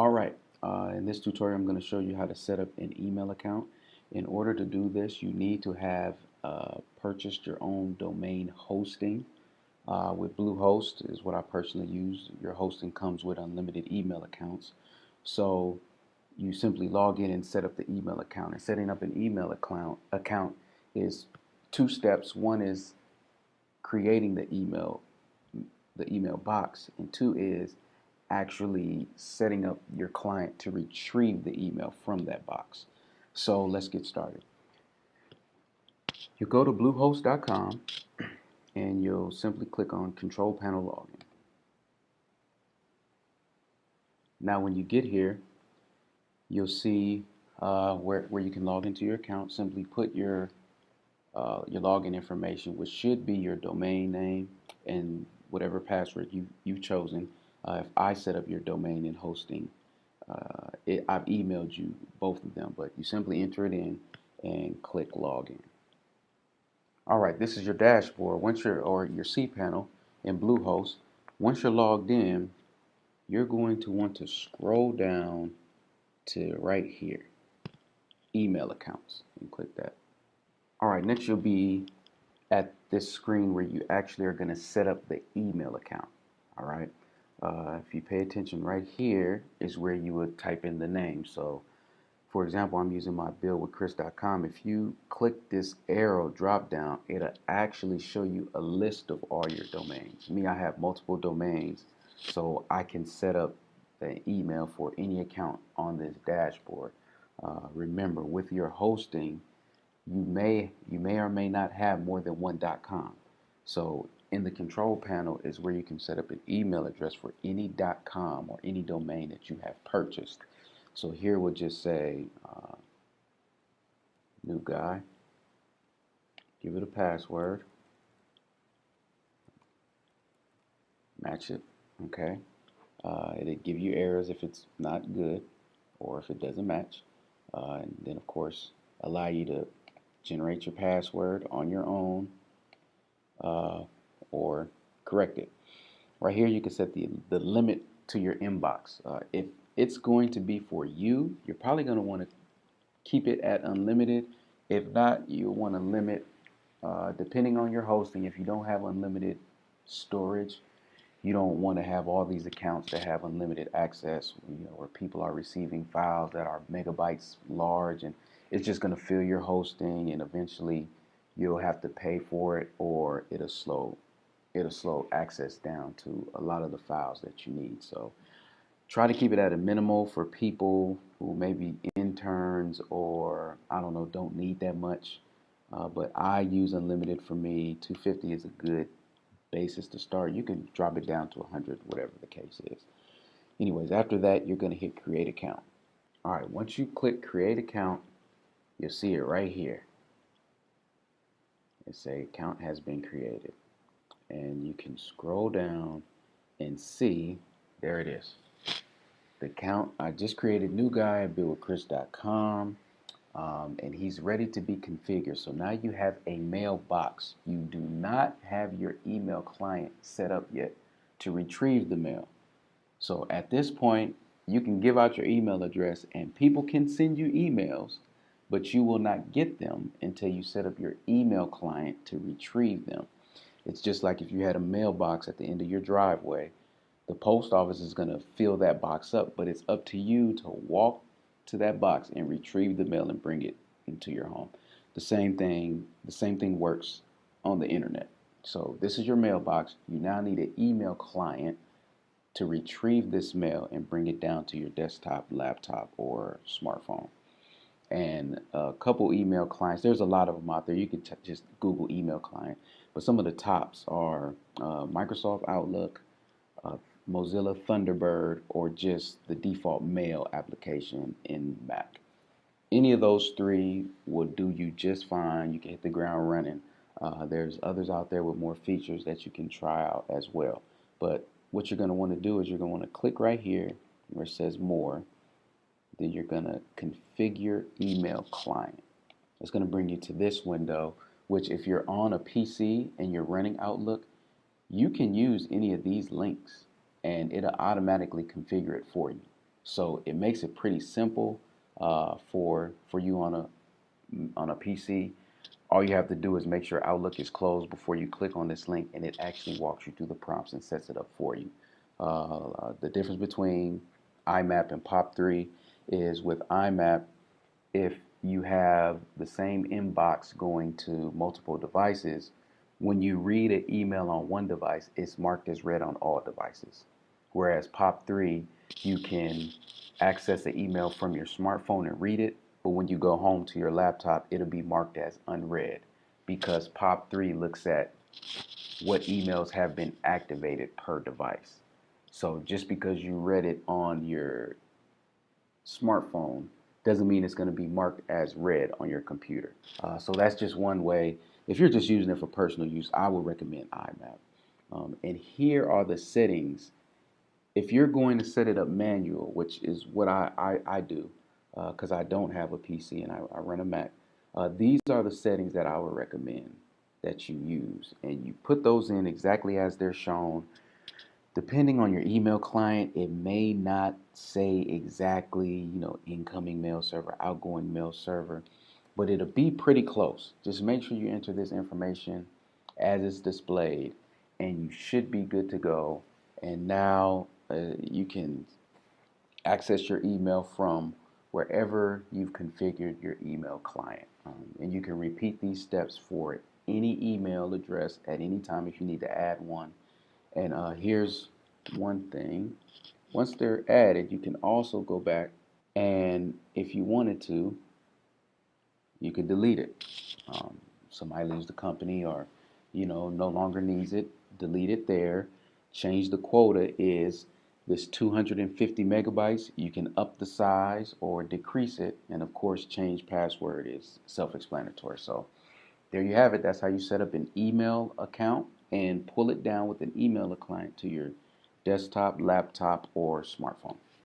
Alright, in this tutorial I'm going to show you how to set up an email account. In order to do this, you need to have purchased your own domain hosting. With Bluehost is what I personally use. Your hosting comes with unlimited email accounts. So you simply log in and set up the email account. And setting up an email account is two steps. One is creating the email box, and two is actually setting up your client to retrieve the email from that box. So let's get started. You go to bluehost.com and you'll simply click on Control Panel Login. Now when you get here, you'll see where you can log into your account. Simply put your login information, which should be your domain name and whatever password you've chosen. If I set up your domain and hosting, I've emailed you both of them, but you simply enter it in and click login. Alright, this is your dashboard or your cPanel in Bluehost. Once you're logged in, you're going to want to scroll down to right here, email accounts, and click that. Alright, next you'll be at this screen where you actually are going to set up the email account. Alright, if you pay attention, right here is where you would type in the name. So for example, I'm using my billwithchris.com. If you click this arrow drop down, it'll actually show you a list of all your domains. Me, I have multiple domains, so I can set up the email for any account on this dashboard. Remember, with your hosting, you may or may not have more than one .com. So in the control panel is where you can set up an email address for any .com or any domain that you have purchased. So here we'll just say new guy, give it a password, match it, okay. It'll give you errors if it's not good or if it doesn't match, and then of course allow you to generate your password on your own or correct it. Right here you can set the limit to your inbox. If it's going to be for you, you're probably going to want to keep it at unlimited. If not, you'll want to limit, depending on your hosting. If you don't have unlimited storage, you don't want to have all these accounts that have unlimited access, where people are receiving files that are megabytes large, and it's just going to fill your hosting, and eventually you'll have to pay for it, or it'll slow access down to a lot of the files that you need. So try to keep it at a minimal for people who may be interns or, I don't know, don't need that much. But I use unlimited for me. 250 is a good basis to start. You can drop it down to 100, whatever the case is. Anyways, after that, you're going to hit create account. All right, once you click create account, you'll see it right here. It says account has been created. And you can scroll down and see, there it is. The account, I just created new guy at billwithchris.com, and he's ready to be configured. So now you have a mailbox. You do not have your email client set up yet to retrieve the mail. So at this point, you can give out your email address and people can send you emails, but you will not get them until you set up your email client to retrieve them. It's just like if you had a mailbox at the end of your driveway. The post office is going to fill that box up, but it's up to you to walk to that box and retrieve the mail and bring it into your home. The same thing works on the internet. So this is your mailbox. You now need an email client to retrieve this mail and bring it down to your desktop, laptop, or smartphone. And a couple email clients, there's a lot of them out there. You can just Google email client, but some of the tops are Microsoft Outlook, Mozilla Thunderbird, or just the default mail application in Mac. Any of those three will do you just fine. You can hit the ground running. There's others out there with more features that you can try out as well. But what you're going to want to do is you're going to want to click right here where it says more. Then you're going to configure email client. It's going to bring you to this window, which if you're on a PC and you're running Outlook, you can use any of these links and it'll automatically configure it for you. So it makes it pretty simple for you on a PC. All you have to do is make sure Outlook is closed before you click on this link, and it actually walks you through the prompts and sets it up for you. The difference between IMAP and POP3 is with IMAP, if you have the same inbox going to multiple devices, when you read an email on one device, it's marked as read on all devices. Whereas POP3, you can access the email from your smartphone and read it, but when you go home to your laptop, it'll be marked as unread because POP3 looks at what emails have been activated per device. So just because you read it on your smartphone doesn't mean it's going to be marked as read on your computer. So that's just one way. If you're just using it for personal use, I would recommend IMAP. And here are the settings. If you're going to set it up manual, which is what I do, because I don't have a PC and I run a Mac, these are the settings that I would recommend that you use. And you put those in exactly as they're shown. Depending on your email client, it may not say exactly, incoming mail server, outgoing mail server, but it'll be pretty close. Just make sure you enter this information as it's displayed, and you should be good to go. And now you can access your email from wherever you've configured your email client. And you can repeat these steps for any email address at any time if you need to add one. And here's one thing. Once they're added, you can also go back and if you wanted to, you could delete it. Somebody leaves the company or, no longer needs it, delete it there. Change the quota is this 250 megabytes. You can up the size or decrease it. And of course, change password is self-explanatory. So there you have it. That's how you set up an email account and pull it down with an email client to your desktop, laptop, or smartphone.